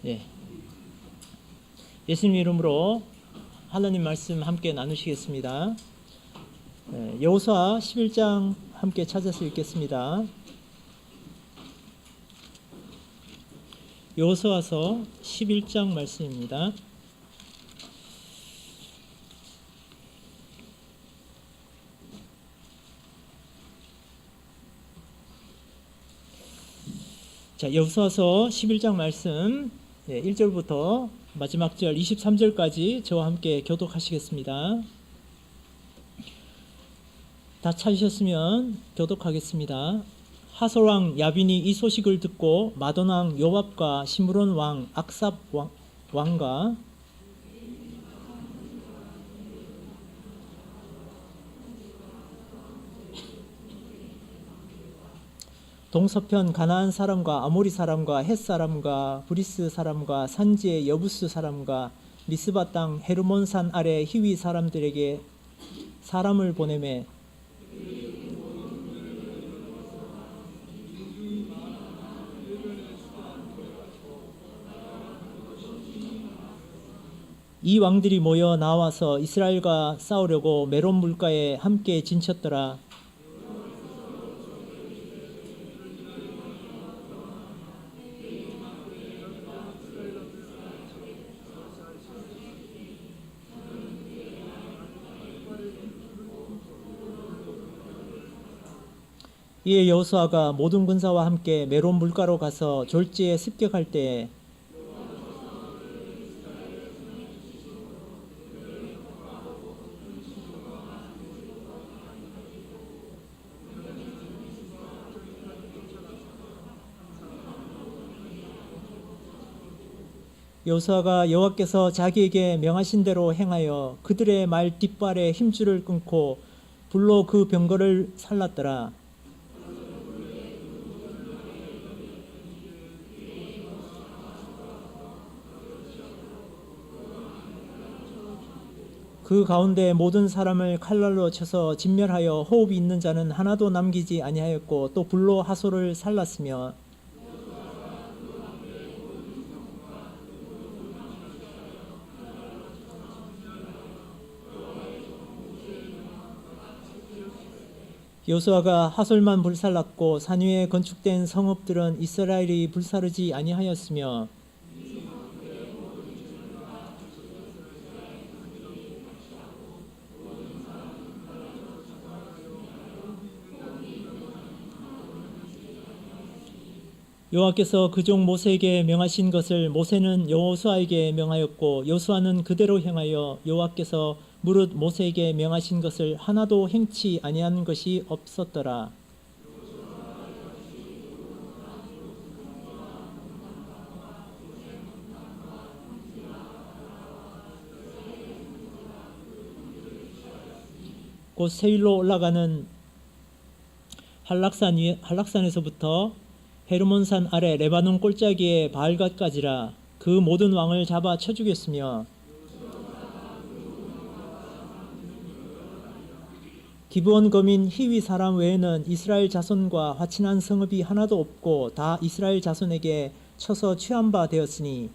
예. 예수님 이름으로 하나님 말씀 함께 나누시겠습니다. 여호수아 11장 함께 찾아서 읽겠습니다. 여호수아서 11장 말씀입니다. 자, 여호수아서 11장 말씀 1절부터 마지막 절 23절까지 저와 함께 교독하시겠습니다. 다 찾으셨으면 교독하겠습니다. 하솔 왕 야빈이 이 소식을 듣고 마돈 왕 요압과 시므론 왕 악삽 왕과 동서편 가나안 사람과 아모리 사람과 헷 사람과 브리스 사람과 산지의 여부스 사람과 미스바 땅 헤르몬산 아래 히위 사람들에게 사람을 보내매 이 왕들이 모여 나와서 이스라엘과 싸우려고 메론 물가에 함께 진쳤더라. 이에 여호수아가 모든 군사와 함께 메론 물가로 가서 졸지에 습격할 때에 여호수아가 여호와께서 자기에게 명하신 대로 행하여 그들의 말 뒷발에 힘줄을 끊고 불로 그 병거를 살랐더라. 그 가운데 모든 사람을 칼날로 쳐서 진멸하여 호흡이 있는 자는 하나도 남기지 아니하였고 또 불로 하솔을 살랐으며 여호수아가 하솔만 불살랐고 산 위에 건축된 성읍들은 이스라엘이 불사르지 아니하였으며 여호와께서 그 종 모세에게 명하신 것을 모세는 여호수아에게 명하였고 여호수아는 그대로 행하여 여호와께서 무릇 모세에게 명하신 것을 하나도 행치 아니한 것이 없었더라. 곧 세일로 올라가는 한락산에서부터 헤르몬산 아래 레바논 골짜기의 바알갓까지라. 그 모든 왕을 잡아 쳐 죽였으며 기브온 거민 히위 사람 외에는 이스라엘 자손과 화친한 성읍이 하나도 없고 다 이스라엘 자손에게 쳐서 취한 바 되었으니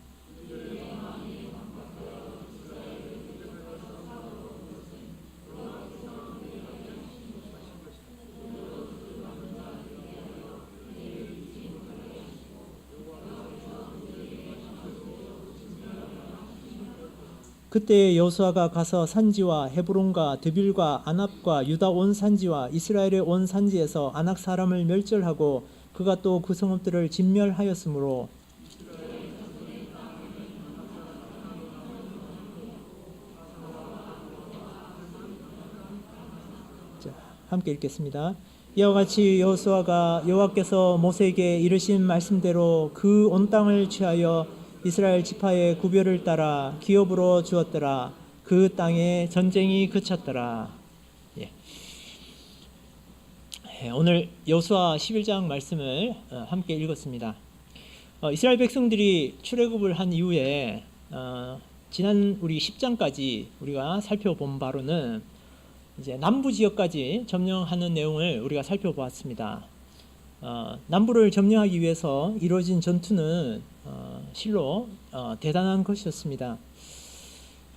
그때 여호수아가 가서 산지와 헤브론과 드빌과 아납과 유다 온 산지와 이스라엘의 온 산지에서 아낙 사람을 멸절하고 그가 또 그 성읍들을 진멸하였으므로 자, 함께 읽겠습니다. 이와 같이 여호수아가 여호와께서 모세에게 이르신 말씀대로 그 온 땅을 취하여 이스라엘 지파의 구별을 따라 기업으로 주었더라. 그 땅에 전쟁이 그쳤더라. 예. 오늘 여호수아 11장 말씀을 함께 읽었습니다. 이스라엘 백성들이 출애굽을 한 이후에 지난 우리 10장까지 우리가 살펴본 바로는 이제 남부 지역까지 점령하는 내용을 우리가 살펴보았습니다. 남부를 점령하기 위해서 이루어진 전투는 실로 대단한 것이었습니다.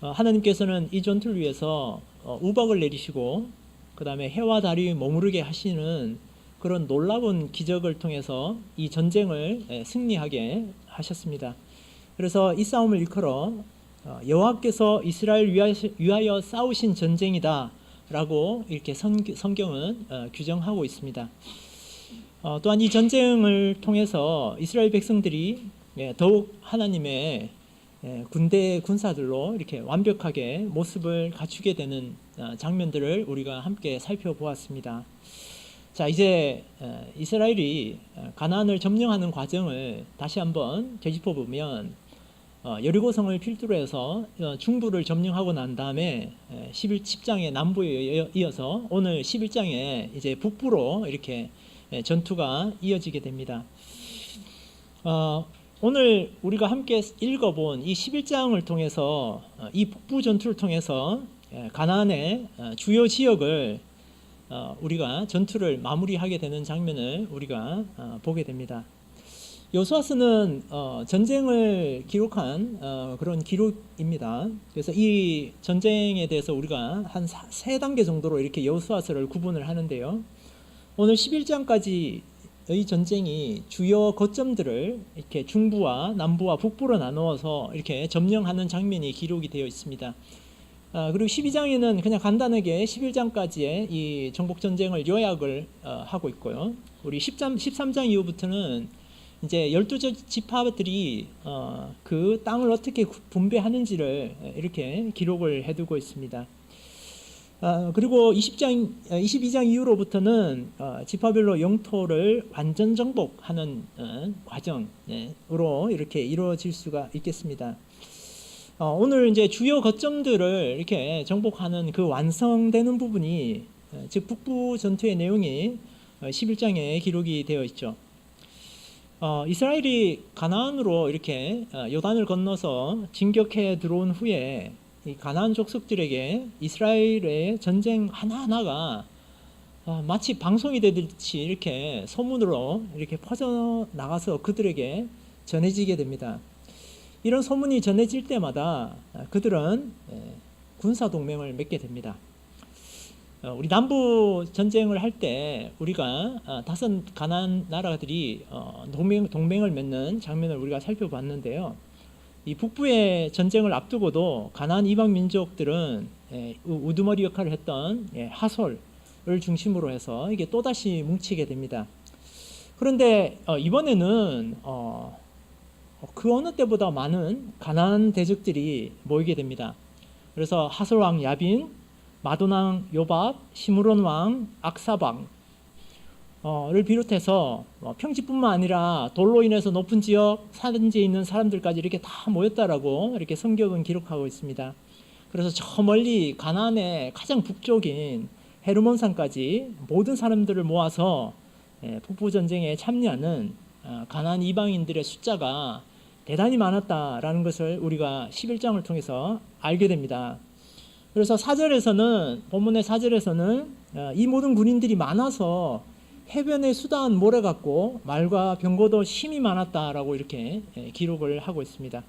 하나님께서는 이 전투를 위해서 우박을 내리시고 그 다음에 해와 달이 머무르게 하시는 그런 놀라운 기적을 통해서 이 전쟁을 승리하게 하셨습니다. 그래서 이 싸움을 일컬어 여호와께서 이스라엘 위하여 싸우신 전쟁이다 라고 이렇게 성경은 규정하고 있습니다. 또한 이 전쟁을 통해서 이스라엘 백성들이 더욱 하나님의 군대 군사들로 이렇게 완벽하게 모습을 갖추게 되는 장면들을 우리가 함께 살펴보았습니다. 자, 이제 이스라엘이 가나안을 점령하는 과정을 다시 한번 되짚어 보면 여리고성을 필두로 해서 중부를 점령하고 난 다음에 10장의 남부에 이어서 오늘 11장에 이제 북부로 이렇게 전투가 이어지게 됩니다. 오늘 우리가 함께 읽어본 이 11장을 통해서 이 북부 전투를 통해서 가나안의 주요 지역을 우리가 전투를 마무리하게 되는 장면을 우리가 보게 됩니다. 여호수아서는 전쟁을 기록한 그런 기록입니다. 그래서 이 전쟁에 대해서 우리가 한 세 단계 정도로 이렇게 여호수아서를 구분을 하는데요. 오늘 11장까지의 전쟁이 주요 거점들을 이렇게 중부와 남부와 북부로 나누어서 이렇게 점령하는 장면이 기록이 되어 있습니다. 그리고 12장에는 그냥 간단하게 11장까지의 이 정복 전쟁을 요약을 하고 있고요. 우리 13장 이후부터는 이제 12지파들이 그 땅을 어떻게 분배하는지를 이렇게 기록을 해두고 있습니다. 그리고 22장 이후로부터는 지파별로 영토를 완전 정복하는 과정으로 이렇게 이루어질 수가 있겠습니다. 오늘 이제 주요 거점들을 이렇게 정복하는 그 완성되는 부분이 즉 북부 전투의 내용이 11장에 기록이 되어 있죠. 이스라엘이 가나안으로 이렇게 요단을 건너서 진격해 들어온 후에 이 가나안 족속들에게 이스라엘의 전쟁 하나하나가 마치 방송이 되듯이 이렇게 소문으로 이렇게 퍼져 나가서 그들에게 전해지게 됩니다. 이런 소문이 전해질 때마다 그들은 군사 동맹을 맺게 됩니다. 우리 남부 전쟁을 할 때 우리가 다섯 가나안 나라들이 동맹을 맺는 장면을 우리가 살펴봤는데요. 이 북부의 전쟁을 앞두고도 가나안 이방 민족들은 우두머리 역할을 했던 하솔을 중심으로 해서 이게 또다시 뭉치게 됩니다. 그런데 이번에는 그 어느 때보다 많은 가나안 대적들이 모이게 됩니다. 그래서 하솔 왕 야빈, 마돈 왕 요밥, 시므론 왕 악사방을 비롯해서 평지뿐만 아니라 돌로 인해서 높은 지역, 산지에 있는 사람들까지 이렇게 다 모였다라고 이렇게 성경은 기록하고 있습니다. 그래서 저 멀리 가나안의 가장 북쪽인 헤르몬산까지 모든 사람들을 모아서 북부 전쟁에 참여하는 가나안 이방인들의 숫자가 대단히 많았다라는 것을 우리가 11장을 통해서 알게 됩니다. 그래서 본문의 4절에서는 이 모든 군인들이 많아서 해변에 수다한 모래 같고 말과 병거도 심히 많았다라고 이렇게 기록을 하고 있습니다.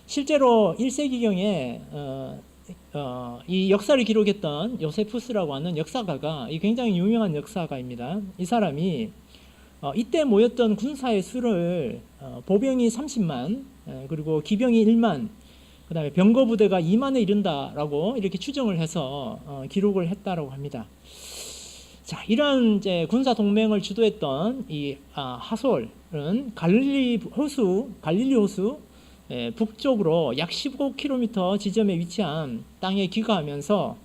실제로 1세기경에 이 역사를 기록했던 요세푸스라고 하는 역사가가 굉장히 유명한 역사가입니다. 이 사람이 이때 모였던 군사의 수를 보병이 30만 그리고 기병이 1만 그 다음에 병거 부대가 2만에 이른다라고 이렇게 추정을 해서 기록을 했다라고 합니다. 자, 이런 이제 군사 동맹을 주도했던 이 하솔은 갈릴리 호수 북쪽으로 약 15km 지점에 위치한 땅에 기거하면서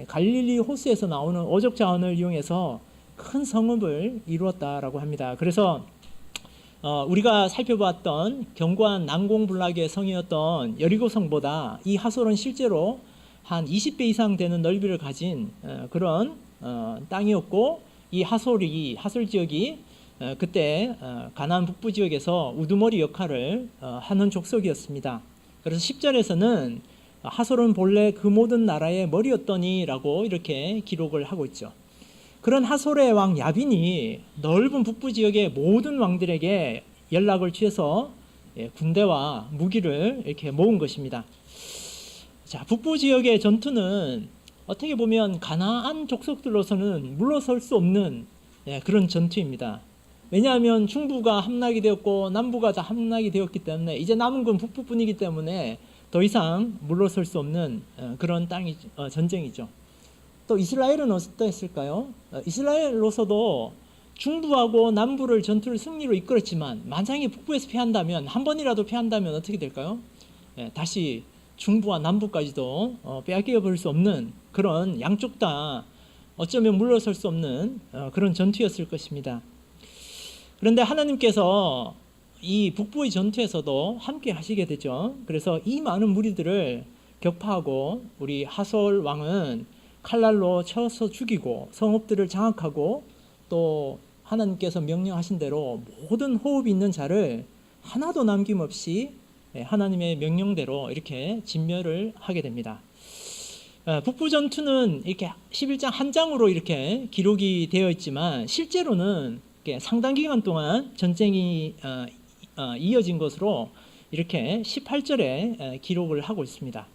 갈릴리 호수에서 나오는 어족 자원을 이용해서 큰 성읍을 이루었다라고 합니다. 그래서 우리가 살펴봤던 견고한 난공불락의 성이었던 여리고성보다 이 하솔은 실제로 한 20배 이상 되는 넓이를 가진 그런 땅이었고, 이 하솔 지역이 그때 가나안 북부 지역에서 우두머리 역할을 하는 족속이었습니다. 그래서 10절에서는 하솔은 본래 그 모든 나라의 머리였더니라고 이렇게 기록을 하고 있죠. 그런 하솔의 왕 야빈이 넓은 북부 지역의 모든 왕들에게 연락을 취해서 군대와 무기를 이렇게 모은 것입니다. 자, 북부 지역의 전투는 어떻게 보면 가나안 족속들로서는 물러설 수 없는 그런 전투입니다. 왜냐하면 중부가 함락이 되었고 남부가 다 함락이 되었기 때문에 이제 남은 건 북부뿐이기 때문에 더 이상 물러설 수 없는 그런 전쟁이죠. 또 이스라엘은 어떠했을까요? 이스라엘로서도 중부하고 남부를 전투를 승리로 이끌었지만 만약에 북부에서 패한다면, 한 번이라도 패한다면 어떻게 될까요? 다시 중부와 남부까지도 빼앗겨 버릴 수 없는 그런, 양쪽 다 어쩌면 물러설 수 없는 그런 전투였을 것입니다. 그런데 하나님께서 이 북부의 전투에서도 함께 하시게 되죠. 그래서 이 많은 무리들을 격파하고 우리 하솔 왕은 칼날로 쳐서 죽이고 성읍들을 장악하고, 또 하나님께서 명령하신 대로 모든 호흡이 있는 자를 하나도 남김없이 하나님의 명령대로 이렇게 진멸을 하게 됩니다. 북부 전투는 이렇게 11장 한 장으로 이렇게 기록이 되어 있지만 실제로는 상당 기간 동안 전쟁이 이어진 것으로 이렇게 18절에 기록을 하고 있습니다.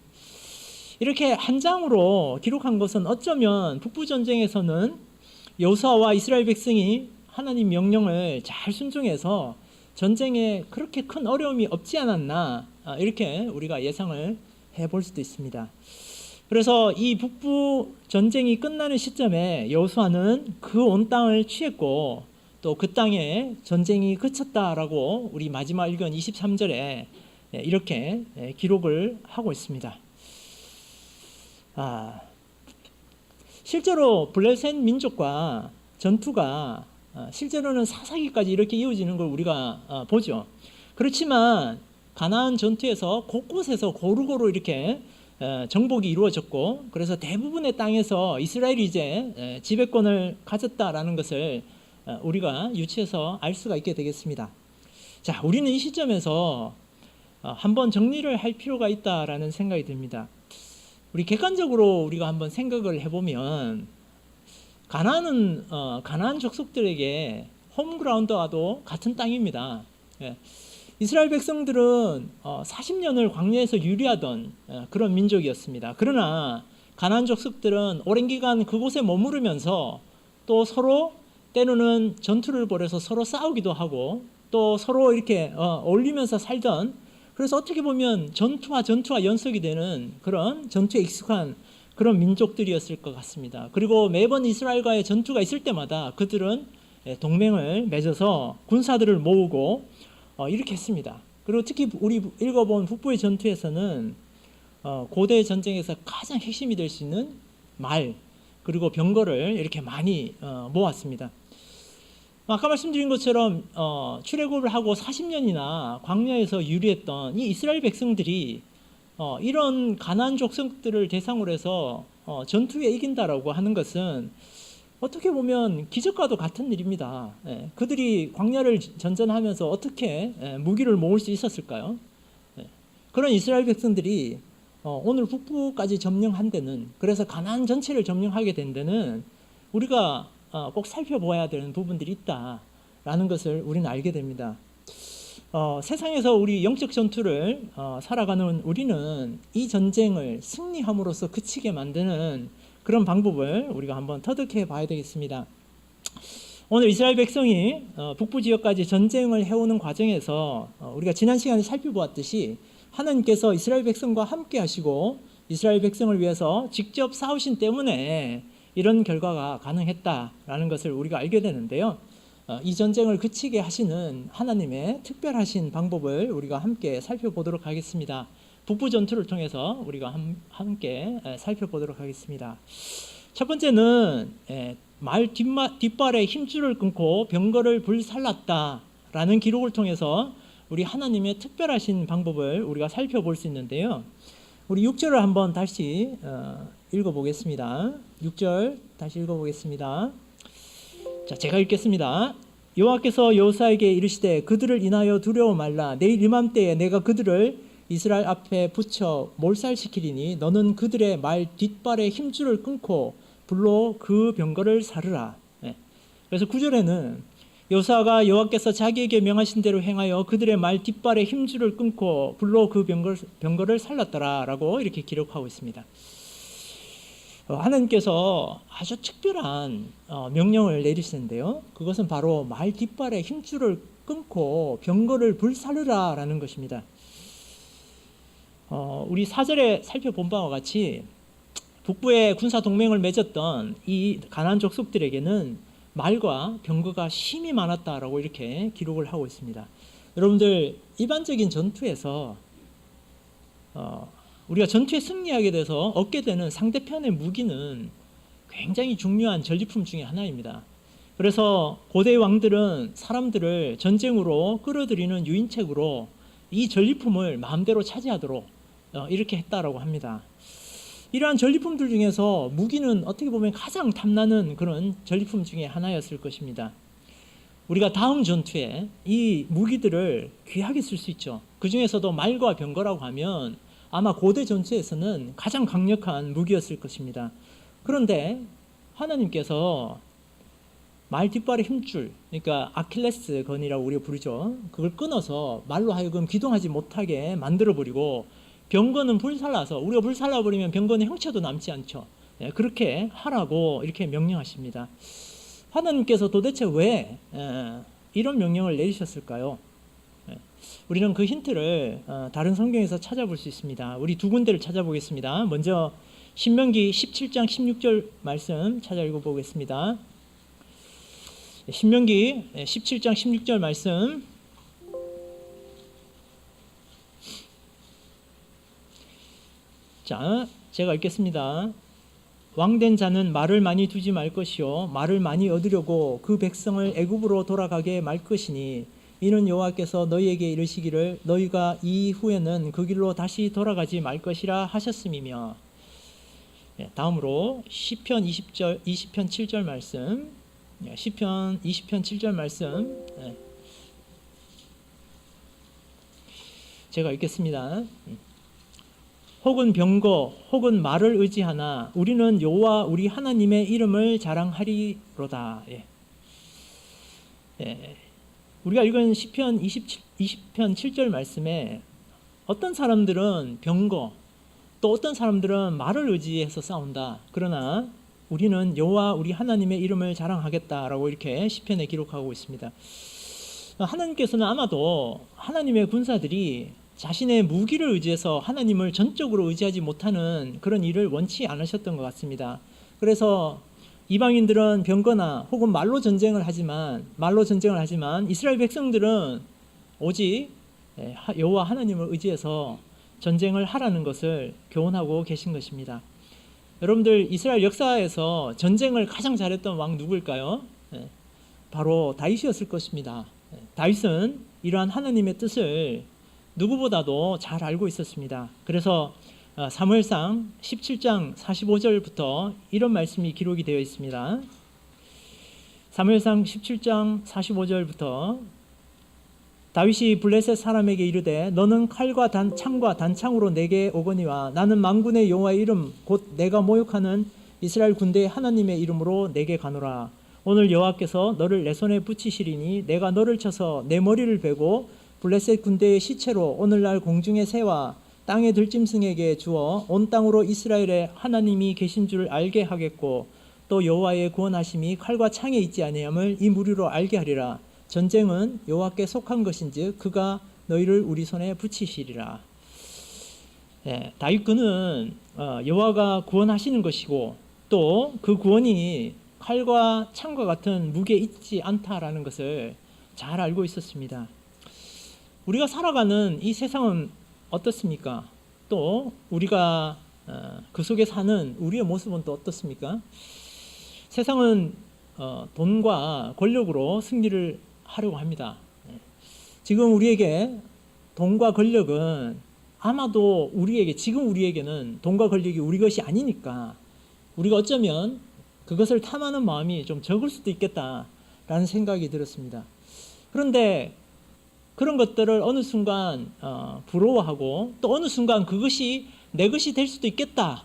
이렇게 한 장으로 기록한 것은 어쩌면 북부 전쟁에서는 여호수아와 이스라엘 백성이 하나님 명령을 잘 순종해서 전쟁에 그렇게 큰 어려움이 없지 않았나, 이렇게 우리가 예상을 해볼 수도 있습니다. 그래서 이 북부 전쟁이 끝나는 시점에 여호수아는 그 온 땅을 취했고 또 그 땅에 전쟁이 그쳤다라고 우리 마지막 읽은 23절에 이렇게 기록을 하고 있습니다. 실제로 블레셋 민족과 전투가 실제로는 사사기까지 이렇게 이어지는 걸 우리가 보죠. 그렇지만 가나안 전투에서 곳곳에서 고루고루 이렇게 정복이 이루어졌고, 그래서 대부분의 땅에서 이스라엘이 이제 지배권을 가졌다라는 것을 우리가 유추해서 알 수가 있게 되겠습니다. 자, 우리는 이 시점에서 한번 정리를 할 필요가 있다라는 생각이 듭니다. 우리 객관적으로 우리가 한번 생각을 해보면, 가나안은 가나안 족속들에게 홈그라운드와도 같은 땅입니다. 이스라엘 백성들은 40년을 광야에서 유리하던 그런 민족이었습니다. 그러나 가나안 족속들은 오랜 기간 그곳에 머무르면서 또 서로 때로는 전투를 벌여서 서로 싸우기도 하고 또 서로 이렇게 어울리면서 살던, 그래서 어떻게 보면 전투와 연속이 되는 그런 전투에 익숙한 그런 민족들이었을 것 같습니다. 그리고 매번 이스라엘과의 전투가 있을 때마다 그들은 동맹을 맺어서 군사들을 모으고 이렇게 했습니다. 그리고 특히 우리 읽어본 북부의 전투에서는 고대 전쟁에서 가장 핵심이 될 수 있는 말 그리고 병거를 이렇게 많이 모았습니다. 아까 말씀드린 것처럼 출애굽을 하고 40년이나 광야에서 유리했던 이 이스라엘 백성들이 이런 가나안 족속들을 대상으로 해서 전투에 이긴다라고 하는 것은 어떻게 보면 기적과도 같은 일입니다. 그들이 광야를 전전하면서 어떻게 무기를 모을 수 있었을까요? 그런 이스라엘 백성들이 오늘 북부까지 점령한 데는, 그래서 가나안 전체를 점령하게 된 데는 우리가 꼭 살펴보아야 되는 부분들이 있다라는 것을 우리는 알게 됩니다. 세상에서 우리 영적 전투를 살아가는 우리는 이 전쟁을 승리함으로써 그치게 만드는 그런 방법을 우리가 한번 터득해 봐야 되겠습니다. 오늘 이스라엘 백성이 북부 지역까지 전쟁을 해오는 과정에서 우리가 지난 시간에 살펴보았듯이 하나님께서 이스라엘 백성과 함께 하시고 이스라엘 백성을 위해서 직접 싸우신 때문에 이런 결과가 가능했다라는 것을 우리가 알게 되는데요. 이 전쟁을 그치게 하시는 하나님의 특별하신 방법을 우리가 함께 살펴보도록 하겠습니다. 북부 전투를 통해서 우리가 함께 살펴보도록 하겠습니다. 첫 번째는 말 뒷발에 힘줄을 끊고 병거를 불살랐다라는 기록을 통해서 우리 하나님의 특별하신 방법을 우리가 살펴볼 수 있는데요. 우리 6절을 한번 다시 읽어보겠습니다. 6절 다시 읽어보겠습니다. 자, 제가 읽겠습니다. 여호와께서 여호수아에게 이르시되 그들을 인하여 두려워 말라. 내일 이맘때에 내가 그들을 이스라엘 앞에 붙여 몰살시키리니 너는 그들의 말 뒷발에 힘줄을 끊고 불로 그 병거를 사르라. 그래서 9절에는 여호수아가 여호와께서 자기에게 명하신 대로 행하여 그들의 말 뒷발에 힘줄을 끊고 불로 그 병거를 살랐더라라고 이렇게 기록하고 있습니다. 하나님께서 아주 특별한 명령을 내리시는데요. 그것은 바로 말 뒷발에 힘줄을 끊고 병거를 불사르라라는 것입니다. 우리 4절에 살펴본 바와 같이 북부에 군사 동맹을 맺었던 이 가나안 족속들에게는 말과 병거가 심히 많았다라고 이렇게 기록을 하고 있습니다. 여러분들, 일반적인 전투에서 우리가 전투에 승리하게 돼서 얻게 되는 상대편의 무기는 굉장히 중요한 전리품 중에 하나입니다. 그래서 고대 왕들은 사람들을 전쟁으로 끌어들이는 유인책으로 이 전리품을 마음대로 차지하도록 이렇게 했다라고 합니다. 이러한 전리품들 중에서 무기는 어떻게 보면 가장 탐나는 그런 전리품 중에 하나였을 것입니다. 우리가 다음 전투에 이 무기들을 귀하게 쓸 수 있죠. 그 중에서도 말과 병거라고 하면 아마 고대 전투에서는 가장 강력한 무기였을 것입니다. 그런데 하나님께서 말 뒷발의 힘줄, 그러니까 아킬레스 건이라고 우리가 부르죠. 그걸 끊어서 말로 하여금 기동하지 못하게 만들어버리고 병거는 불살라서, 우리가 불살라버리면 병거는 형체도 남지 않죠. 그렇게 하라고 이렇게 명령하십니다. 하나님께서 도대체 왜 이런 명령을 내리셨을까요? 우리는 그 힌트를 다른 성경에서 찾아볼 수 있습니다. 우리 두 군데를 찾아보겠습니다. 먼저 신명기 17장 16절 말씀 찾아 읽어보겠습니다. 신명기 17장 16절 말씀, 자, 제가 읽겠습니다. 왕된 자는 말을 많이 두지 말 것이요 말을 많이 얻으려고 그 백성을 애굽으로 돌아가게 말 것이니 이는 여호와께서 너희에게 이르시기를 너희가 이후에는 그 길로 다시 돌아가지 말 것이라 하셨음이며. 다음으로 시편 20편 7절 말씀, 시편 20편 7절 말씀, 제가 읽겠습니다. 혹은 병거 혹은 말을 의지하나 우리는 여호와 우리 하나님의 이름을 자랑하리로다. 우리가 읽은 시편 20편 7절 말씀에 어떤 사람들은 병거, 또 어떤 사람들은 말을 의지해서 싸운다. 그러나 우리는 여호와 우리 하나님의 이름을 자랑하겠다라고 이렇게 시편에 기록하고 있습니다. 하나님께서는 아마도 하나님의 군사들이 자신의 무기를 의지해서 하나님을 전적으로 의지하지 못하는 그런 일을 원치 않으셨던 것 같습니다. 그래서 이방인들은 병거나 혹은 말로 전쟁을 하지만 이스라엘 백성들은 오직 여호와 하나님을 의지해서 전쟁을 하라는 것을 교훈하고 계신 것입니다. 여러분들, 이스라엘 역사에서 전쟁을 가장 잘했던 왕 누구일까요? 바로 다윗이었을 것입니다. 다윗은 이러한 하나님의 뜻을 누구보다도 잘 알고 있었습니다. 그래서 사무엘상 17장 45절부터 이런 말씀이 기록이 되어 있습니다. 사무엘상 17장 45절부터 다윗이 블레셋 사람에게 이르되 너는 칼과 창과 단창으로 내게 오거니와 나는 만군의 여호와의 이름 곧 내가 모욕하는 이스라엘 군대의 하나님의 이름으로 내게 가노라. 오늘 여호와께서 너를 내 손에 붙이시리니 내가 너를 쳐서 내 머리를 베고 블레셋 군대의 시체로 오늘날 공중의 새와 땅의 들짐승에게 주어 온 땅으로 이스라엘의 하나님이 계신 줄 알게 하겠고 또 여호와의 구원하심이 칼과 창에 있지 아니함을 이 무리로 알게 하리라. 전쟁은 여호와께 속한 것인즉 그가 너희를 우리 손에 붙이시리라. 다윗군은 여호와가 구원하시는 것이고 또 그 구원이 칼과 창과 같은 무게에 있지 않다라는 것을 잘 알고 있었습니다. 우리가 살아가는 이 세상은 어떻습니까? 또 우리가 그 속에 사는 우리의 모습은 또 어떻습니까? 세상은 돈과 권력으로 승리를 하려고 합니다. 지금 우리에게 돈과 권력은 아마도 지금 우리에게는 돈과 권력이 우리 것이 아니니까 우리가 어쩌면 그것을 탐하는 마음이 좀 적을 수도 있겠다라는 생각이 들었습니다. 그런데 그런 것들을 어느 순간 부러워하고 또 어느 순간 그것이 내 것이 될 수도 있겠다.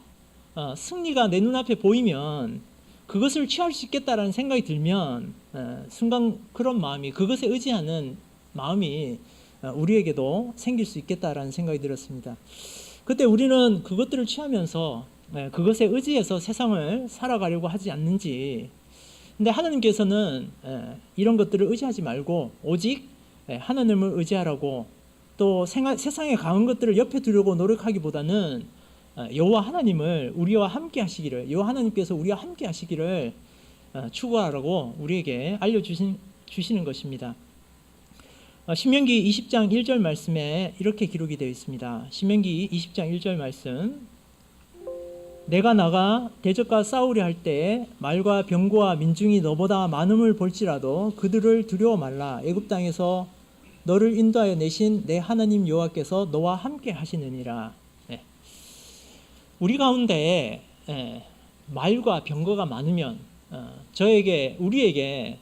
승리가 내 눈앞에 보이면 그것을 취할 수 있겠다라는 생각이 들면 순간 그런 마음이, 그것에 의지하는 마음이 우리에게도 생길 수 있겠다라는 생각이 들었습니다. 그때 우리는 그것들을 취하면서 그것에 의지해서 세상을 살아가려고 하지 않는지. 근데 하나님께서는 이런 것들을 의지하지 말고 오직 하나님을 의지하라고, 또 세상에 강한 것들을 옆에 두려고 노력하기보다는 여호와 하나님을 우리와 함께 하시기를, 여호와 하나님께서 우리와 함께 하시기를 추구하라고 우리에게 알려주시는 것입니다. 신명기 20장 1절 말씀에 이렇게 기록이 되어 있습니다. 신명기 20장 1절 말씀. 내가 나가 대적과 싸우려 할 때에 말과 병거와 민중이 너보다 많음을 볼지라도 그들을 두려워 말라. 애굽 땅에서 너를 인도하여 내신 내 하나님 여호와께서 너와 함께 하시느니라. 우리 가운데 말과 병거가 많으면, 우리에게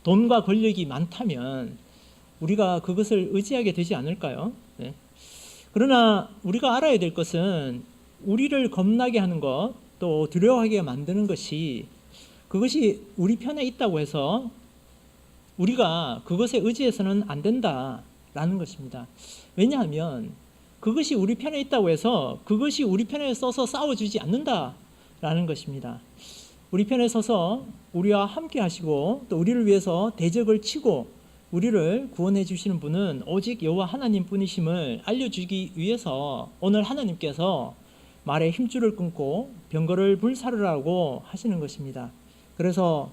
돈과 권력이 많다면 우리가 그것을 의지하게 되지 않을까요? 그러나 우리가 알아야 될 것은 우리를 겁나게 하는 것, 또 두려워하게 만드는 것이, 그것이 우리 편에 있다고 해서 우리가 그것에 의지해서는 안 된다라는 것입니다. 왜냐하면 그것이 우리 편에 있다고 해서 그것이 우리 편에 서서 싸워주지 않는다라는 것입니다. 우리 편에 서서 우리와 함께 하시고 또 우리를 위해서 대적을 치고 우리를 구원해 주시는 분은 오직 여호와 하나님 뿐이심을 알려주기 위해서 오늘 하나님께서 말에 힘줄을 끊고 병거를 불사르라고 하시는 것입니다. 그래서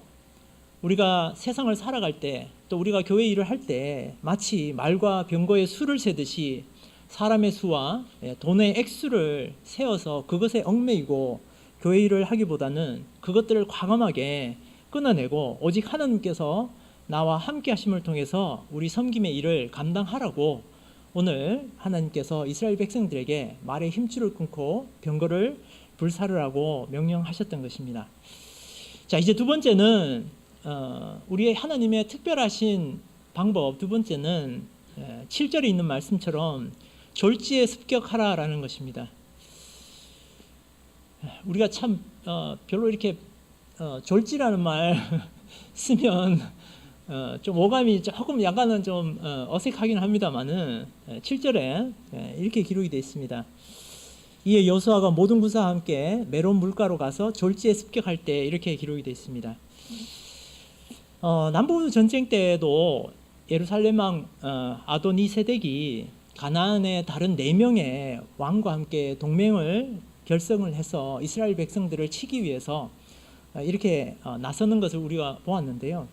우리가 세상을 살아갈 때, 또 우리가 교회 일을 할 때 마치 말과 병거의 수를 세듯이 사람의 수와 돈의 액수를 세어서 그것에 얽매이고 교회 일을 하기보다는 그것들을 과감하게 끊어내고 오직 하나님께서 나와 함께 하심을 통해서 우리 섬김의 일을 감당하라고 오늘 하나님께서 이스라엘 백성들에게 말의 힘줄을 끊고 병거를 불사르라고 명령하셨던 것입니다. 자, 이제 두 번째는 우리의 하나님의 특별하신 방법, 두 번째는 7절에 있는 말씀처럼 졸지에 습격하라라는 것입니다. 우리가 참 별로 이렇게 졸지라는 말 쓰면 좀 오감이 조금 약간은 좀 어색하긴 합니다만은 7절에 이렇게 기록이 되어 있습니다. 이에 여호수아가 모든 군사와 함께 메론 물가로 가서 졸지에 습격할 때, 이렇게 기록이 되어 있습니다. 남부 전쟁 때에도 예루살렘 왕 아도니세덱이 가나안의 다른 4명의 왕과 함께 동맹을 결성을 해서 이스라엘 백성들을 치기 위해서 이렇게 나서는 것을 우리가 보았는데요.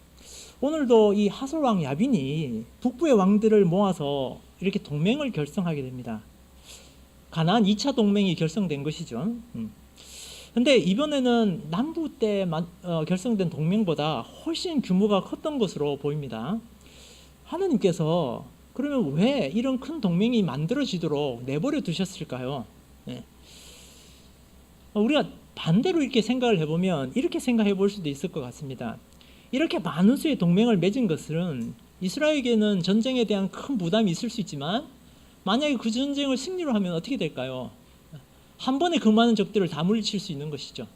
오늘도 이 하솔 왕 야빈이 북부의 왕들을 모아서 이렇게 동맹을 결성하게 됩니다. 가나안 2차 동맹이 결성된 것이죠. 근데 이번에는 남부 때 결성된 동맹보다 훨씬 규모가 컸던 것으로 보입니다. 하나님께서 그러면 왜 이런 큰 동맹이 만들어지도록 내버려 두셨을까요? 우리가 반대로 이렇게 생각을 해보면 이렇게 생각해 볼 수도 있을 것 같습니다. 이렇게 많은 수의 동맹을 맺은 것은 이스라엘에게는 전쟁에 대한 큰 부담이 있을 수 있지만 만약에 그 전쟁을 승리로 하면 어떻게 될까요? 한 번에 그 많은 적들을 다 물리칠 수 있는 것이죠.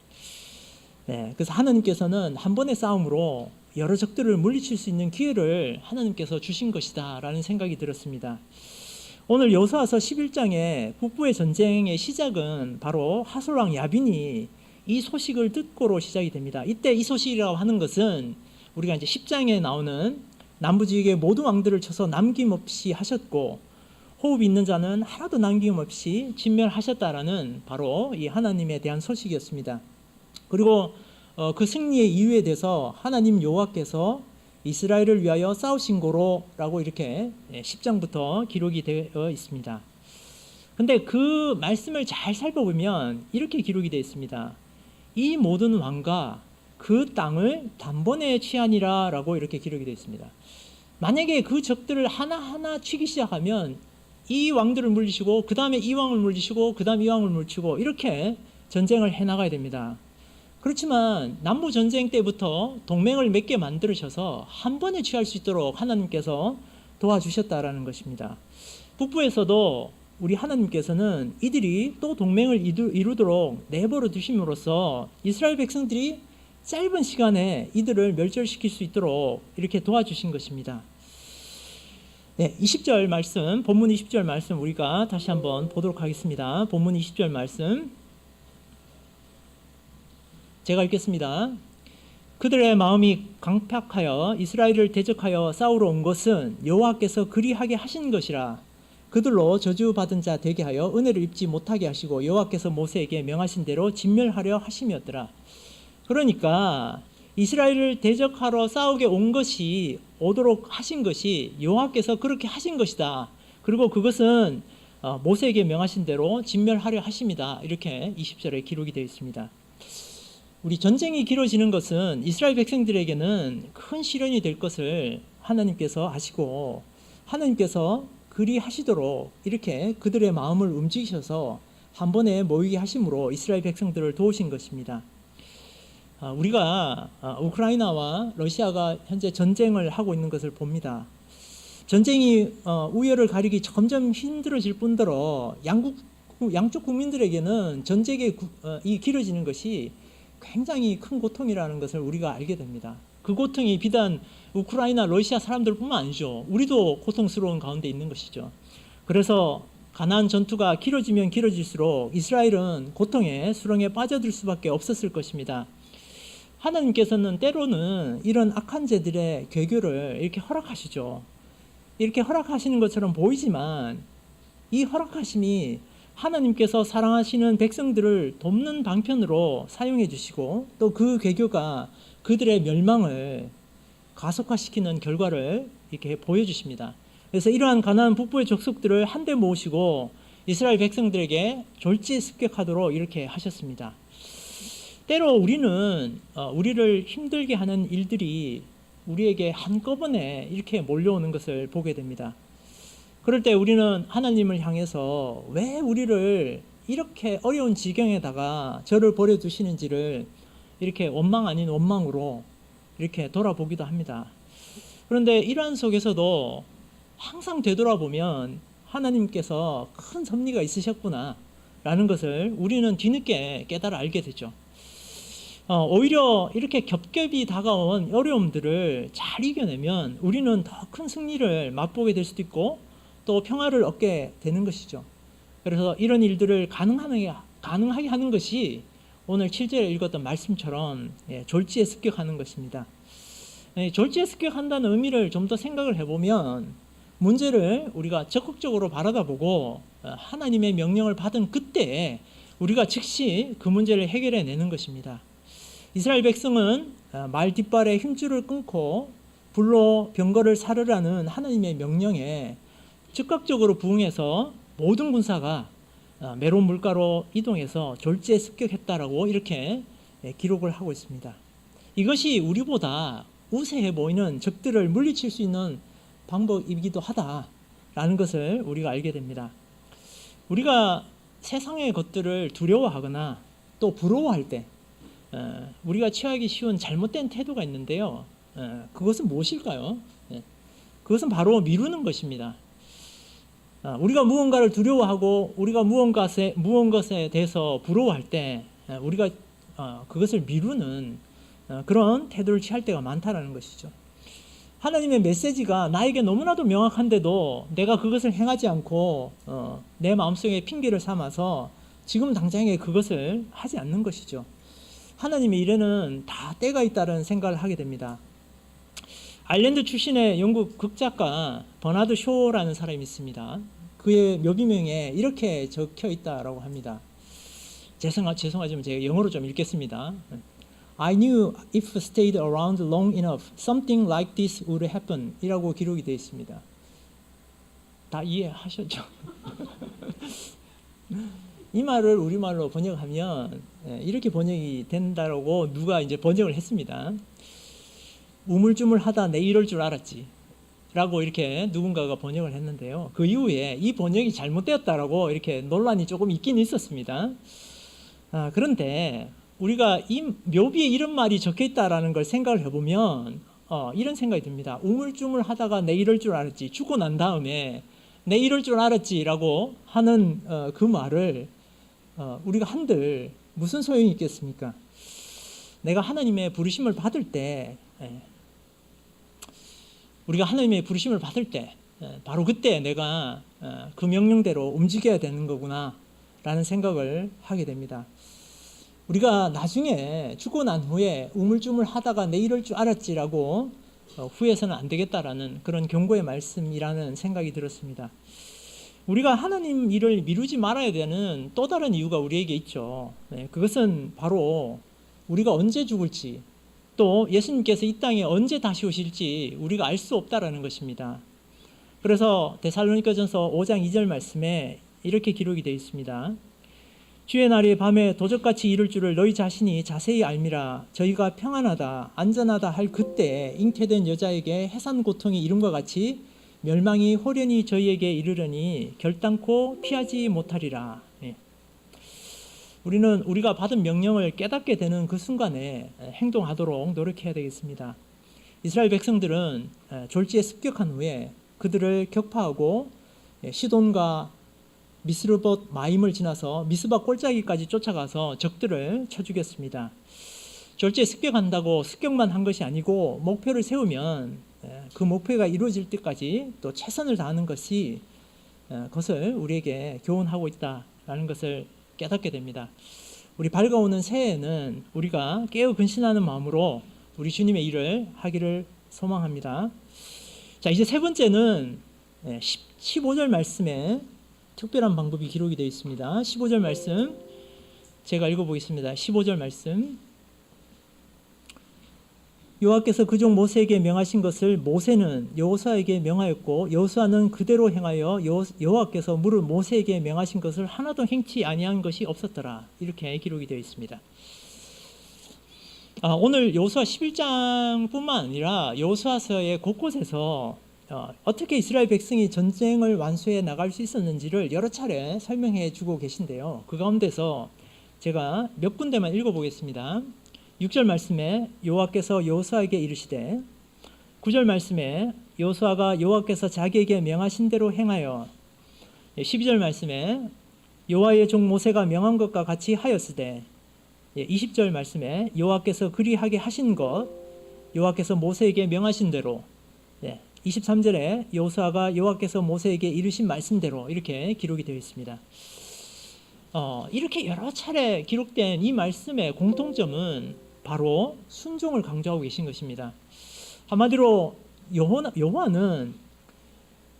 그래서 하나님께서는 한 번의 싸움으로 여러 적들을 물리칠 수 있는 기회를 하나님께서 주신 것이다 라는 생각이 들었습니다. 오늘 여호수아서 11장의 북부의 전쟁의 시작은 바로 하솔 왕 야빈이 이 소식을 듣고로 시작이 됩니다. 이때 이 소식이라고 하는 것은 우리가 이제 10장에 나오는 남부 지역의 모든 왕들을 쳐서 남김없이 하셨고 호흡이 있는 자는 하나도 남김없이 진멸하셨다라는 바로 이 하나님에 대한 소식이었습니다. 그리고 그 승리의 이유에 대해서 하나님 여호와께서 이스라엘을 위하여 싸우신 고로라고 이렇게 10장부터 기록이 되어 있습니다. 근데 그 말씀을 잘 살펴보면 이렇게 기록이 되어 있습니다. 이 모든 왕과 그 땅을 단번에 취하니라 라고 이렇게 기록이 되어 있습니다. 만약에 그 적들을 하나하나 치기 시작하면 이 왕들을 물리치고 그 다음에 이 왕을 물리치고 그 다음에 이 왕을 물리치고 이렇게 전쟁을 해나가야 됩니다. 그렇지만 남부 전쟁 때부터 동맹을 몇 개 만들으셔서 한 번에 취할 수 있도록 하나님께서 도와주셨다라는 것입니다. 북부에서도 우리 하나님께서는 이들이 또 동맹을 이루도록 내버려 두심으로써 이스라엘 백성들이 짧은 시간에 이들을 멸절시킬 수 있도록 이렇게 도와주신 것입니다. 네, 20절 말씀, 본문 20절 말씀 우리가 다시 한번 보도록 하겠습니다. 본문 20절 말씀 제가 읽겠습니다. 그들의 마음이 강팍하여 이스라엘을 대적하여 싸우러 온 것은 여호와께서 그리하게 하신 것이라. 그들로 저주받은 자 되게 하여 은혜를 입지 못하게 하시고 여호와께서 모세에게 명하신 대로 진멸하려 하심이었더라. 그러니까 이스라엘을 대적하러 싸우게 온 것이 오도록 하신 것이 여호와께서 그렇게 하신 것이다. 그리고 그것은 모세에게 명하신 대로 진멸하려 하심이다. 이렇게 20절에 기록이 되어 있습니다. 우리 전쟁이 길어지는 것은 이스라엘 백성들에게는 큰 시련이 될 것을 하나님께서 아시고 하나님께서 그리하시도록 이렇게 그들의 마음을 움직이셔서 한 번에 모이게 하심으로 이스라엘 백성들을 도우신 것입니다. 우리가 우크라이나와 러시아가 현재 전쟁을 하고 있는 것을 봅니다. 전쟁이 우열을 가리기 점점 힘들어질 뿐더러 양쪽 국민들에게는 전쟁이 길어지는 것이 굉장히 큰 고통이라는 것을 우리가 알게 됩니다. 그 고통이 비단 우크라이나, 러시아 사람들뿐만 아니죠. 우리도 고통스러운 가운데 있는 것이죠. 그래서 가나안 전투가 길어지면 길어질수록 이스라엘은 고통의 수렁에 빠져들 수밖에 없었을 것입니다. 하나님께서는 때로는 이런 악한 자들의 괴교를 이렇게 허락하시죠. 이렇게 허락하시는 것처럼 보이지만 이 허락하심이 하나님께서 사랑하시는 백성들을 돕는 방편으로 사용해 주시고 또 그 괴교가 그들의 멸망을 가속화시키는 결과를 이렇게 보여주십니다. 그래서 이러한 가나안 북부의 족속들을 한데 모으시고 이스라엘 백성들에게 졸지습격하도록 이렇게 하셨습니다. 때로 우리는 우리를 힘들게 하는 일들이 우리에게 한꺼번에 이렇게 몰려오는 것을 보게 됩니다. 그럴 때 우리는 하나님을 향해서 왜 우리를 이렇게 어려운 지경에다가 저를 버려두시는지를 이렇게 원망 아닌 원망으로 이렇게 돌아보기도 합니다. 그런데 이러한 속에서도 항상 되돌아보면 하나님께서 큰 섭리가 있으셨구나 라는 것을 우리는 뒤늦게 깨달아 알게 되죠. 오히려 이렇게 겹겹이 다가온 어려움들을 잘 이겨내면 우리는 더 큰 승리를 맛보게 될 수도 있고 또 평화를 얻게 되는 것이죠. 그래서 이런 일들을 가능하게 하는 것이 오늘 7절에 읽었던 말씀처럼 졸지에 습격하는 것입니다. 졸지에 습격한다는 의미를 좀 더 생각을 해보면 문제를 우리가 적극적으로 바라다보고 하나님의 명령을 받은 그때 우리가 즉시 그 문제를 해결해내는 것입니다. 이스라엘 백성은 말 뒷발에 힘줄을 끊고 불로 병거를 사르라는 하나님의 명령에 즉각적으로 부응해서 모든 군사가 메론 물가로 이동해서 졸지에 습격했다라고 이렇게 기록을 하고 있습니다. 이것이 우리보다 우세해 보이는 적들을 물리칠 수 있는 방법이기도 하다라는 것을 우리가 알게 됩니다. 우리가 세상의 것들을 두려워하거나 또 부러워할 때 우리가 취하기 쉬운 잘못된 태도가 있는데요. 그것은 무엇일까요? 그것은 바로 미루는 것입니다. 우리가 무언가를 두려워하고 우리가 무언가에 대해서 부러워할 때 우리가 그것을 미루는 그런 태도를 취할 때가 많다라는 것이죠. 하나님의 메시지가 나에게 너무나도 명확한데도 내가 그것을 행하지 않고 내 마음속에 핑계를 삼아서 지금 당장에 그것을 하지 않는 것이죠. 하나님의 일에는 다 때가 있다는 생각을 하게 됩니다. 아일랜드 출신의 영국 극작가 버나드 쇼라는 사람이 있습니다. 그의 묘비명에 이렇게 적혀 있다라고 합니다. 죄송하지만 제가 영어로 좀 읽겠습니다. I knew if stayed around long enough, something like this would happen 이라고 기록이 되어 있습니다. 다 이해하셨죠? 이 말을 우리말로 번역하면 이렇게 번역이 된다라고 누가 이제 번역을 했습니다. 우물쭈물하다 내 이럴 줄 알았지 라고 이렇게 누군가가 번역을 했는데요. 그 이후에 이 번역이 잘못되었다라고 이렇게 논란이 조금 있긴 있었습니다. 그런데 우리가 이 묘비에 이런 말이 적혀있다라는 걸 생각을 해보면 이런 생각이 듭니다. 우물쭈물하다가 내 이럴 줄 알았지, 죽고 난 다음에 내 이럴 줄 알았지라고 하는 그 말을 우리가 한들 무슨 소용이 있겠습니까? 내가 하나님의 부르심을 받을 때, 우리가 하나님의 부르심을 받을 때 바로 그때 내가 그 명령대로 움직여야 되는 거구나 라는 생각을 하게 됩니다. 우리가 나중에 죽고 난 후에 우물쭈물 하다가 내 이럴 줄 알았지라고 후회해서는 안 되겠다라는 그런 경고의 말씀이라는 생각이 들었습니다. 우리가 하나님 일을 미루지 말아야 되는 또 다른 이유가 우리에게 있죠. 그것은 바로 우리가 언제 죽을지, 또 예수님께서 이 땅에 언제 다시 오실지 우리가 알 수 없다라는 것입니다. 그래서 데살로니가전서 5장 2절 말씀에 이렇게 기록이 되어 있습니다. 주의 날이 밤에 도적같이 이를 줄을 너희 자신이 자세히 알미라. 저희가 평안하다 안전하다 할 그때 잉태된 여자에게 해산 고통이 이름과 같이 멸망이 호련히 저희에게 이르려니 결단코 피하지 못하리라. 우리는 우리가 받은 명령을 깨닫게 되는 그 순간에 행동하도록 노력해야 되겠습니다. 이스라엘 백성들은 졸지에 습격한 후에 그들을 격파하고 시돈과 미스르봇 마임을 지나서 미스바 골짜기까지 쫓아가서 적들을 쳐 죽였습니다. 졸지에 습격한다고 습격만 한 것이 아니고 목표를 세우면 그 목표가 이루어질 때까지 또 최선을 다하는 것이 그것을 우리에게 교훈하고 있다라는 것을 깨닫게 됩니다. 우리 밝아오는 새해에는 우리가 깨어 근신하는 마음으로 우리 주님의 일을 하기를 소망합니다. 자, 이제 세 번째는 15절 말씀에 특별한 방법이 기록이 되어 있습니다. 15절 말씀 제가 읽어보겠습니다. 15절 말씀. 여호와께서 그 종 모세에게 명하신 것을 모세는 여호수아에게 명하였고 여호수아는 그대로 행하여 여호와께서 무릇 모세에게 명하신 것을 하나도 행치 아니한 것이 없었더라. 이렇게 기록이 되어 있습니다. 오늘 여호수아 11장뿐만 아니라 여호수아서의 곳곳에서 어떻게 이스라엘 백성이 전쟁을 완수해 나갈 수 있었는지를 여러 차례 설명해 주고 계신데요. 그 가운데서 제가 몇 군데만 읽어보겠습니다. 6절 말씀에 여호와께서 여호수아에게 이르시되, 9절 말씀에 여호수아가 여호와께서 자기에게 명하신 대로 행하여, 12절 말씀에 여호와의 종 모세가 명한 것과 같이 하였으되, 20절 말씀에 여호와께서 그리하게 하신 것, 여호와께서 모세에게 명하신 대로, 23절에 여호수아가 여호와께서 모세에게 이르신 말씀대로 이렇게 기록이 되어 있습니다. 이렇게 여러 차례 기록된 이 말씀의 공통점은 바로 순종을 강조하고 계신 것입니다. 한마디로 여호와는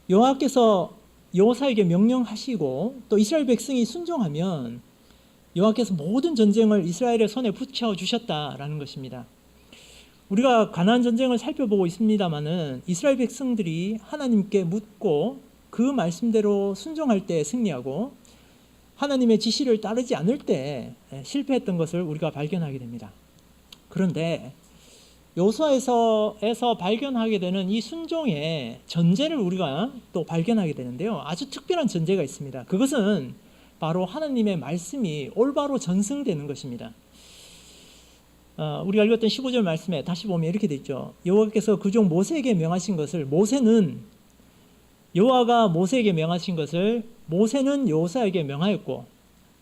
여호와께서 여호수아에게 명령하시고 또 이스라엘 백성이 순종하면 여호와께서 모든 전쟁을 이스라엘의 손에 붙여주셨다라는 것입니다. 우리가 가나안 전쟁을 살펴보고 있습니다마는 이스라엘 백성들이 하나님께 묻고 그 말씀대로 순종할 때 승리하고 하나님의 지시를 따르지 않을 때 실패했던 것을 우리가 발견하게 됩니다. 그런데 여호수아에서 발견하게 되는 이 순종의 전제를 우리가 또 발견하게 되는데요. 아주 특별한 전제가 있습니다. 그것은 바로 하나님의 말씀이 올바로 전승되는 것입니다. 우리가 읽었던 15절 말씀에 다시 보면 이렇게 되어 있죠. 여호와께서 그 종 모세에게 명하신 것을 여호와가 모세에게 명하신 것을 모세는 여호수아에게 명하였고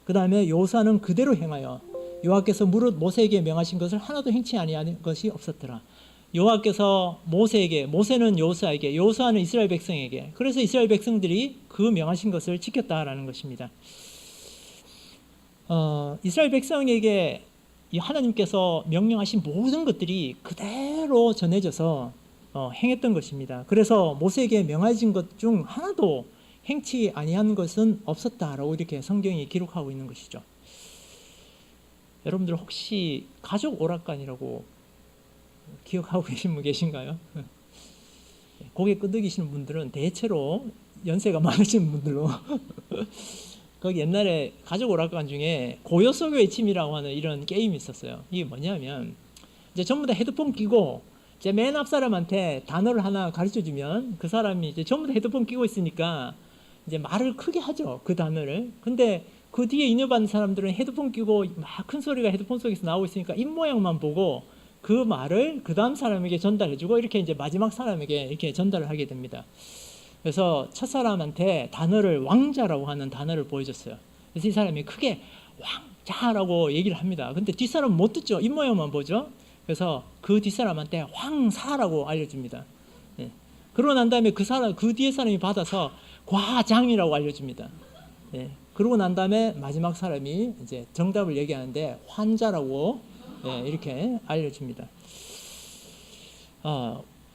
그 다음에 여호수아는 그대로 행하여 여호와께서 무릇 모세에게 명하신 것을 하나도 행치 아니한 것이 없었더라. 여호와께서 모세에게, 모세는 여호수아에게, 여호수아는 이스라엘 백성에게, 그래서 이스라엘 백성들이 그 명하신 것을 지켰다라는 것입니다. 이스라엘 백성에게 하나님께서 명령하신 모든 것들이 그대로 전해져서 행했던 것입니다. 그래서 모세에게 명하신 것 중 하나도 행치 아니한 것은 없었다라고 이렇게 성경이 기록하고 있는 것이죠. 여러분들 혹시 가족 오락관이라고 기억하고 계신 분 계신가요? 고개 끄덕이시는 분들은 대체로 연세가 많으신 분들로 거기 옛날에 가족 오락관 중에 고요 속의 외침이라고 하는 이런 게임이 있었어요. 이게 뭐냐면 이제 전부 다 헤드폰 끼고 이제 맨 앞 사람한테 단어를 하나 가르쳐주면 그 사람이 이제 전부 다 헤드폰 끼고 있으니까 이제 말을 크게 하죠. 그 단어를. 근데 그 뒤에 인여받는 사람들은 헤드폰 끼고 막 큰 소리가 헤드폰 속에서 나오고 있으니까 입모양만 보고 그 말을 그 다음 사람에게 전달해주고 이렇게 이제 마지막 사람에게 이렇게 전달을 하게 됩니다. 그래서 첫 사람한테 단어를 왕자라고 하는 단어를 보여줬어요. 그래서 이 사람이 크게 왕자라고 얘기를 합니다. 근데 뒷사람은 못 듣죠. 입모양만 보죠. 그래서 그 뒷사람한테 황사라고 알려줍니다. 예. 그러고 난 다음에 그 뒤에 사람이 받아서 과장이라고 알려줍니다. 예. 그러고 난 다음에 마지막 사람이 이제 정답을 얘기하는데 환자라고 이렇게 알려줍니다.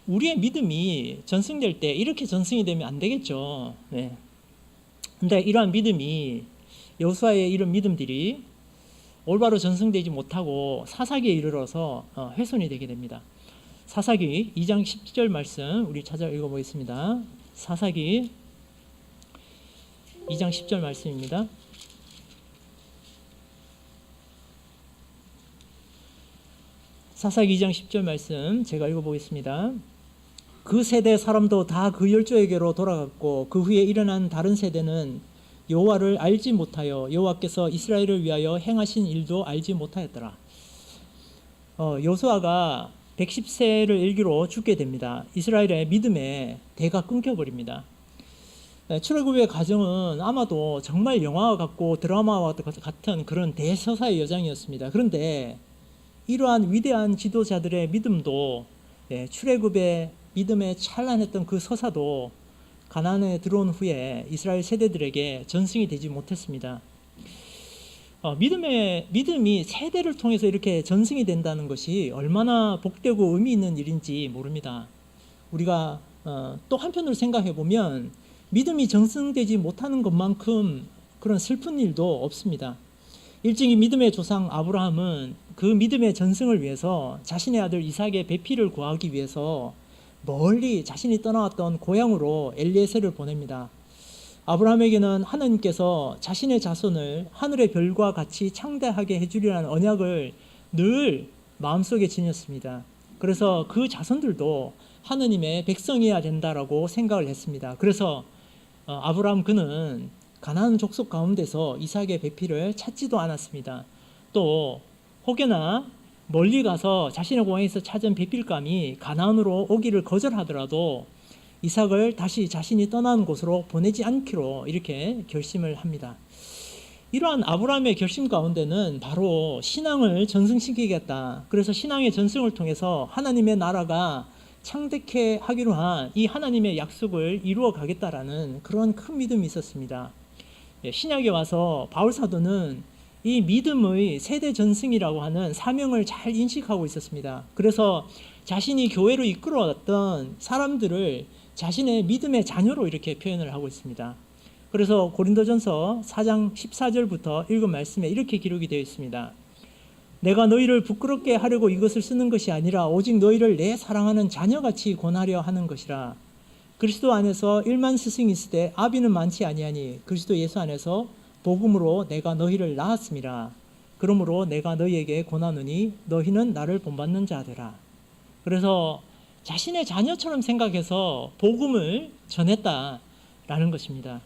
우리의 믿음이 전승될 때 이렇게 전승이 되면 안 되겠죠. 네. 근데 이러한 믿음이 여호수아의 이런 믿음들이 올바로 전승되지 못하고 사사기에 이르러서 훼손이 되게 됩니다. 사사기 2장 10절 말씀 우리 찾아 읽어보겠습니다. 사사기 2장 10절 말씀입니다. 사사기 2장 10절 말씀 제가 읽어보겠습니다. 그 세대 사람도 다 그 열조에게로 돌아갔고 그 후에 일어난 다른 세대는 여호와를 알지 못하여 여호와께서 이스라엘을 위하여 행하신 일도 알지 못하였더라. 여호수아가 110세를 일기로 죽게 됩니다. 이스라엘의 믿음의 대가 끊겨버립니다. 출애굽의 과정은 아마도 정말 영화와 같고 드라마와 같은 그런 대서사의 여정이었습니다. 그런데 이러한 위대한 지도자들의 믿음도 출애굽의 믿음에 찬란했던 그 서사도 가나안에 들어온 후에 이스라엘 세대들에게 전승이 되지 못했습니다. 믿음이 세대를 통해서 이렇게 전승이 된다는 것이 얼마나 복되고 의미 있는 일인지 모릅니다. 우리가 또 한편으로 생각해 보면 믿음이 전승되지 못하는 것만큼 그런 슬픈 일도 없습니다. 일찍이 믿음의 조상 아브라함은 그 믿음의 전승을 위해서 자신의 아들 이삭의 배필을 구하기 위해서 멀리 자신이 떠나왔던 고향으로 엘리에셀을 보냅니다. 아브라함에게는 하나님께서 자신의 자손을 하늘의 별과 같이 창대하게 해주리라는 언약을 늘 마음속에 지녔습니다. 그래서 그 자손들도 하나님의 백성이어야 된다라고 생각을 했습니다. 그래서 아브라함 그는 가나안 족속 가운데서 이삭의 배필을 찾지도 않았습니다. 또 혹여나 멀리 가서 자신의 고향에서 찾은 배필감이 가나안으로 오기를 거절하더라도 이삭을 다시 자신이 떠난 곳으로 보내지 않기로 이렇게 결심을 합니다. 이러한 아브라함의 결심 가운데는 바로 신앙을 전승시키겠다. 그래서 신앙의 전승을 통해서 하나님의 나라가 창대케 하기로 한 이 하나님의 약속을 이루어 가겠다라는 그런 큰 믿음이 있었습니다. 신약에 와서 바울 사도는 이 믿음의 세대 전승이라고 하는 사명을 잘 인식하고 있었습니다. 그래서 자신이 교회로 이끌어왔던 사람들을 자신의 믿음의 자녀로 이렇게 표현을 하고 있습니다. 그래서 고린도전서 4장 14절부터 읽은 말씀에 이렇게 기록이 되어 있습니다. 내가 너희를 부끄럽게 하려고 이것을 쓰는 것이 아니라 오직 너희를 내 사랑하는 자녀같이 권하려 하는 것이라. 그리스도 안에서 1만 스승이 있으되 아비는 많지 아니하니 그리스도 예수 안에서 복음으로 내가 너희를 낳았음이라. 그러므로 내가 너희에게 권하노니 너희는 나를 본받는 자되라. 그래서 자신의 자녀처럼 생각해서 복음을 전했다라는 것입니다.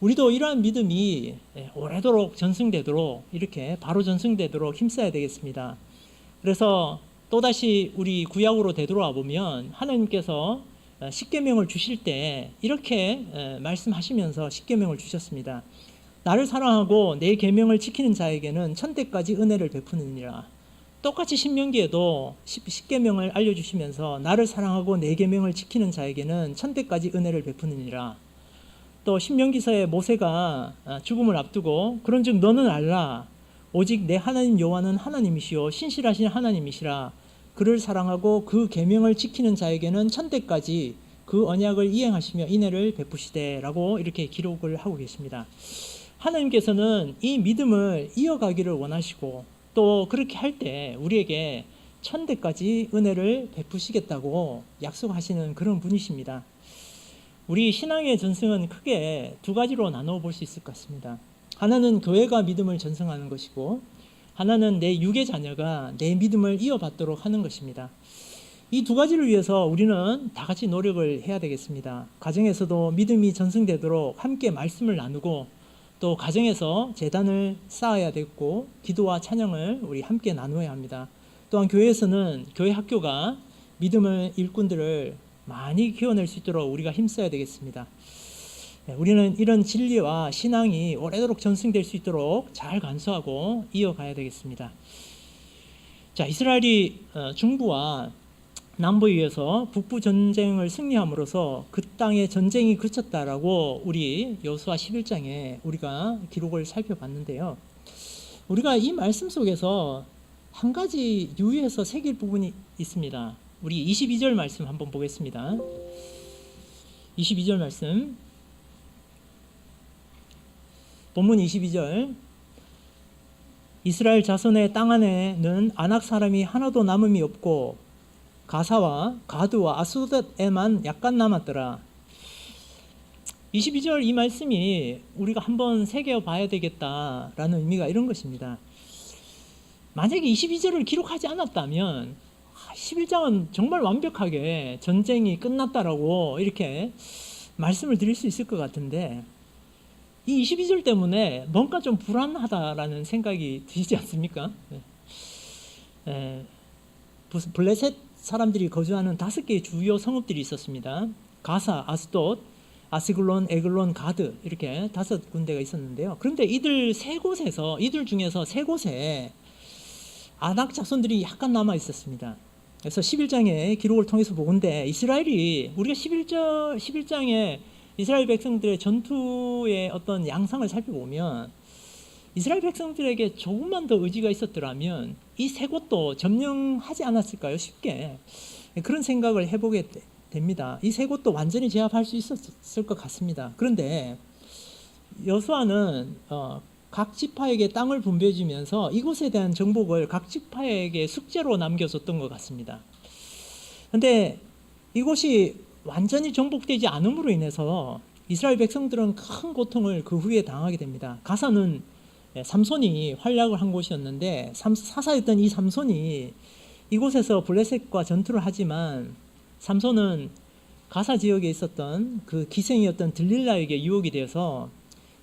우리도 이러한 믿음이 오래도록 전승되도록 이렇게 바로 전승되도록 힘써야 되겠습니다. 그래서 또다시 우리 구약으로 되돌아와 보면 하나님께서 십계명을 주실 때 이렇게 말씀하시면서 십계명을 주셨습니다. 나를 사랑하고 내 계명을 지키는 자에게는 천대까지 은혜를 베푸느니라. 똑같이 신명기에도 십계명을 알려주시면서 나를 사랑하고 내 계명을 지키는 자에게는 천대까지 은혜를 베푸느니라. 또 신명기서에 모세가 죽음을 앞두고 그런즉 너는 알라 오직 내 하나님 여호와는 하나님이시요 신실하신 하나님이시라. 그를 사랑하고 그 계명을 지키는 자에게는 천대까지 그 언약을 이행하시며 인애를 베푸시되라고 이렇게 기록을 하고 계십니다. 하나님께서는 이 믿음을 이어가기를 원하시고 또 그렇게 할 때 우리에게 천대까지 은혜를 베푸시겠다고 약속하시는 그런 분이십니다. 우리 신앙의 전승은 크게 두 가지로 나누어 볼 수 있을 것 같습니다. 하나는 교회가 믿음을 전승하는 것이고 하나는 내 육의 자녀가 내 믿음을 이어받도록 하는 것입니다. 이 두 가지를 위해서 우리는 다 같이 노력을 해야 되겠습니다. 가정에서도 믿음이 전승되도록 함께 말씀을 나누고 또 가정에서 제단을 쌓아야 되고 기도와 찬양을 우리 함께 나누어야 합니다. 또한 교회에서는 교회 학교가 믿음의 일꾼들을 많이 키워낼 수 있도록 우리가 힘써야 되겠습니다. 우리는 이런 진리와 신앙이 오래도록 전승될 수 있도록 잘 간수하고 이어가야 되겠습니다. 자, 이스라엘이 중부와 남부에 의해서 북부 전쟁을 승리함으로써 그 땅의 전쟁이 그쳤다라고 우리 여호수아 11장에 우리가 기록을 살펴봤는데요. 우리가 이 말씀 속에서 한 가지 유의해서 새길 부분이 있습니다. 우리 22절 말씀 한번 보겠습니다. 22절 말씀, 본문 22절, 이스라엘 자손의 땅 안에는 아낙 사람이 하나도 남음이 없고 가사와 가드와 아스돗에만 약간 남았더라. 22절 이 말씀이 우리가 한번 새겨봐야 되겠다라는 의미가 이런 것입니다. 만약에 22절을 기록하지 않았다면 11장은 정말 완벽하게 전쟁이 끝났다라고 이렇게 말씀을 드릴 수 있을 것 같은데, 이 22절 때문에 뭔가 좀 불안하다라는 생각이 드시지 않습니까? 블레셋 사람들이 거주하는 5개의 주요 성읍들이 있었습니다. 가사, 아스돗, 아스글론, 에글론, 가드, 이렇게 5군데가 있었는데요. 그런데 이들 중에서 세 곳에 아낙 자손들이 약간 남아 있었습니다. 그래서 11장의 기록을 통해서 보건대 이스라엘이, 우리가 11장에 이스라엘 백성들의 전투의 어떤 양상을 살펴보면 이스라엘 백성들에게 조금만 더 의지가 있었더라면 이 세 곳도 점령하지 않았을까요? 쉽게. 그런 생각을 해보게 됩니다. 이 세 곳도 완전히 제압할 수 있었을 것 같습니다. 그런데 여호수아는 각 지파에게 땅을 분배해 주면서 이곳에 대한 정복을 각 지파에게 숙제로 남겨줬던 것 같습니다. 그런데 이곳이 완전히 정복되지 않음으로 인해서 이스라엘 백성들은 큰 고통을 그 후에 당하게 됩니다. 가사는 삼손이 활약을 한 곳이었는데 사사였던 이 삼손이 이곳에서 블레셋과 전투를 하지만 삼손은 가사 지역에 있었던 그 기생이었던 들릴라에게 유혹이 되어서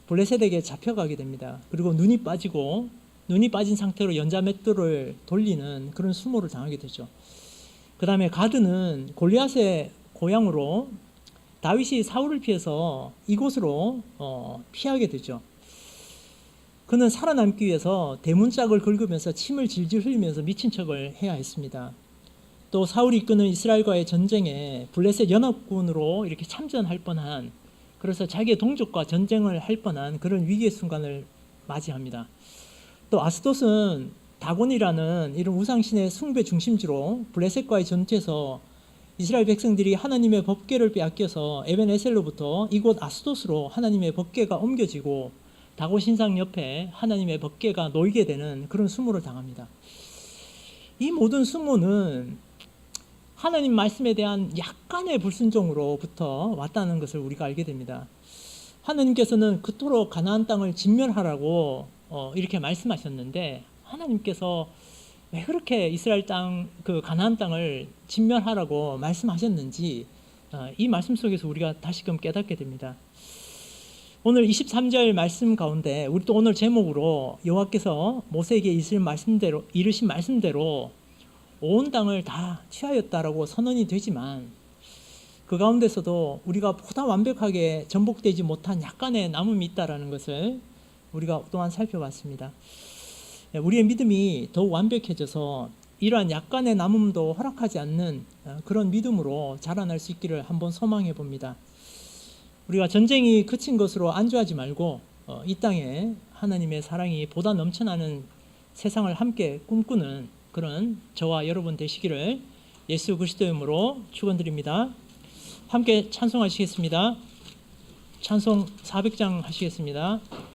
블레셋에게 잡혀가게 됩니다. 그리고 눈이 빠진 상태로 연자맷돌을 돌리는 그런 수모를 당하게 되죠. 그 다음에 가드는 골리앗의 고향으로 다윗이 사울을 피해서 이곳으로 피하게 되죠. 그는 살아남기 위해서 대문짝을 긁으면서 침을 질질 흘리면서 미친 척을 해야 했습니다. 또 사울이 이끄는 이스라엘과의 전쟁에 블레셋 연합군으로 이렇게 참전할 뻔한, 그래서 자기의 동족과 전쟁을 할 뻔한 그런 위기의 순간을 맞이합니다. 또 아스돗은 다곤이라는 이런 우상신의 숭배 중심지로 블레셋과의 전투에서 이스라엘 백성들이 하나님의 법궤를 빼앗겨서 에벤에셀로부터 이곳 아스돗으로 하나님의 법궤가 옮겨지고 다곤 신상 옆에 하나님의 법궤가 놓이게 되는 그런 수모를 당합니다. 이 모든 수모는 하나님 말씀에 대한 약간의 불순종으로부터 왔다는 것을 우리가 알게 됩니다. 하나님께서는 그토록 가나안 땅을 진멸하라고 이렇게 말씀하셨는데, 하나님께서 왜 그렇게 이스라엘 땅, 그 가나안 땅을 진멸하라고 말씀하셨는지 이 말씀 속에서 우리가 다시금 깨닫게 됩니다. 오늘 23절 말씀 가운데 우리 또 오늘 제목으로 여호와께서 모세에게 이르신 말씀대로 온 땅을 다 취하였다라고 선언이 되지만, 그 가운데서도 우리가 보다 완벽하게 전복되지 못한 약간의 남음이 있다라는 것을 우리가 또한 살펴봤습니다. 우리의 믿음이 더욱 완벽해져서 이러한 약간의 남음도 허락하지 않는 그런 믿음으로 자라날 수 있기를 한번 소망해 봅니다. 우리가 전쟁이 그친 것으로 안주하지 말고 이 땅에 하나님의 사랑이 보다 넘쳐나는 세상을 함께 꿈꾸는 그런 저와 여러분 되시기를 예수 그리스도의 이름으로 축원드립니다. 함께 찬송하시겠습니다. 찬송 400장 하시겠습니다.